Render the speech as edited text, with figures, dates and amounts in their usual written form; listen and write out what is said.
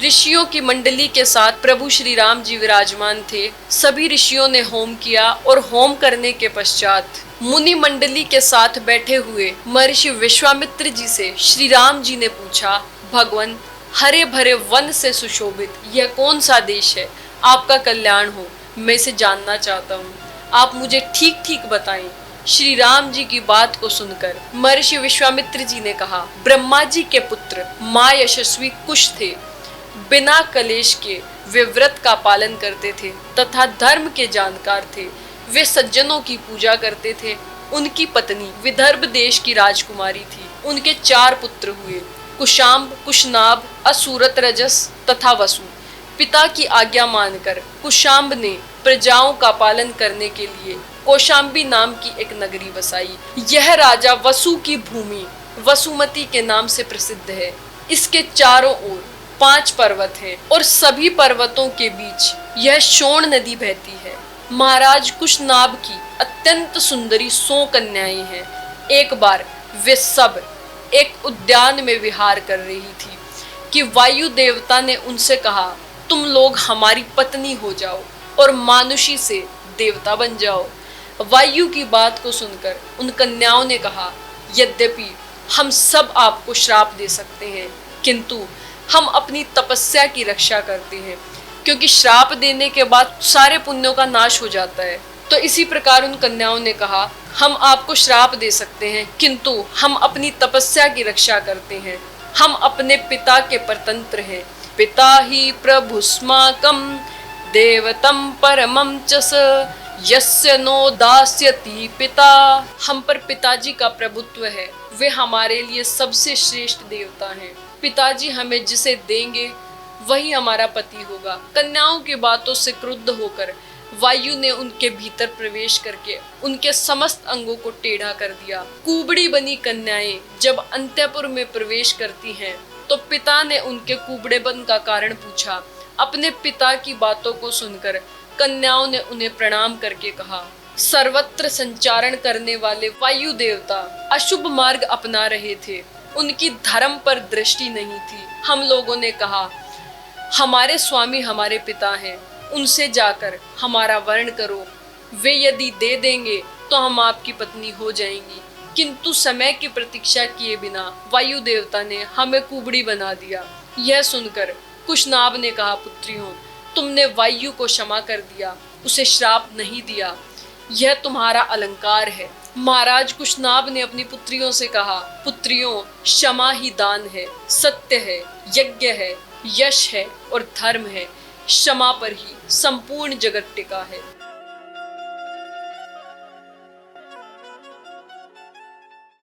ऋषियों की मंडली के साथ प्रभु श्री राम जी विराजमान थे। सभी ऋषियों ने होम किया और होम करने के पश्चात मुनि मंडली के साथ बैठे हुए महर्षि विश्वामित्र जी से श्री राम जी ने पूछा, भगवान, हरे भरे वन से सुशोभित यह कौन सा देश है? आपका कल्याण हो, मैं इसे जानना चाहता हूँ, आप मुझे ठीक ठीक बताएं। श्री राम जी की बात को सुनकर महर्षि विश्वामित्र जी ने कहा, ब्रह्मा जी के पुत्र माँ यशस्वी कुश थे। बिना कलेश के वे व्रत का पालन करते थे तथा धर्म के जानकार थे। वे सज्जनों की पूजा करते थे। उनकी पत्नी विदर्भ देश की राजकुमारी थी। उनके 4 पुत्र हुए, कुशाम्ब, कुशनाभ, असुरत रजस तथा वसु। पिता की आज्ञा मानकर कुशाम्ब ने प्रजाओं का पालन करने के लिए कौशाम्बी नाम की एक नगरी बसाई। यह राजा वसु की भूमि वसुमती के नाम से प्रसिद्ध है। इसके चारों ओर 5 पर्वत हैं और सभी पर्वतों के बीच यह शोण नदी बहती है। महाराज कुशनाभ की अत्यंत सुंदरी 100 कन्याएं हैं। एक बार वे सब एक उद्यान में विहार कर रही थी कि वायु देवता ने उनसे कहा, तुम लोग हमारी पत्नी हो जाओ और मानुषी से देवता बन जाओ। वायु की बात को सुनकर उन कन्याओं ने कहा, यद्यपि हम सब आपको श्राप दे सकते हैं, किंतु हम अपनी तपस्या की रक्षा करते हैं, क्योंकि श्राप देने के बाद सारे पुण्यों का नाश हो जाता है। तो इसी प्रकार उन कन्याओं ने कहा, हम आपको श्राप दे सकते हैं, किंतु हम अपनी तपस्या की रक्षा करते हैं। हम अपने पिता के परतंत्र हैं। पिता ही प्रभुस्माकं देवतं परमं च स यस्य नो दास्यति पिता। हम पर पिताजी का प्रभुत्व है। वे हमारे लिए सबसे श्रेष्ठ देवता हैं। पिताजी हमें जिसे देंगे वही हमारा पति होगा। कन्याओं की बातों से क्रुद्ध होकर वायु ने उनके भीतर प्रवेश करके उनके समस्त अंगों को टेढ़ा कर दिया। कुबड़ी बनी कन्याएं जब अंतःपुर में प्रवेश करती हैं तो पिता ने उनके कुबड़ेपन का कारण पूछा। अपने पिता की बातों को सुनकर कन्याओं ने उन्हें प्रणाम करके कहा, सर्वत्र संचारण करने वाले वायु देवता अशुभ मार्ग अपना रहे थे। उनकी धर्म पर दृष्टि नहीं थी। हम लोगों ने कहा, हमारे स्वामी हमारे पिता हैं, उनसे जाकर हमारा वर्ण करो। वे यदि दे देंगे तो हम आपकी पत्नी हो जाएंगी। किंतु समय की प्रतीक्षा किए बिना वायु देवता ने हमें कुबड़ी बना दिया। यह सुनकर कुशनाभ ने कहा, पुत्रियों, तुमने वायु को क्षमा कर दिया, उसे श्राप नहीं दिया। यह तुम्हारा अलंकार है। महाराज कुशनाभ ने अपनी पुत्रियों से कहा, पुत्रियों, क्षमा ही दान है, सत्य है, यज्ञ है, यश है और धर्म है। क्षमा पर ही संपूर्ण जगत टिका है।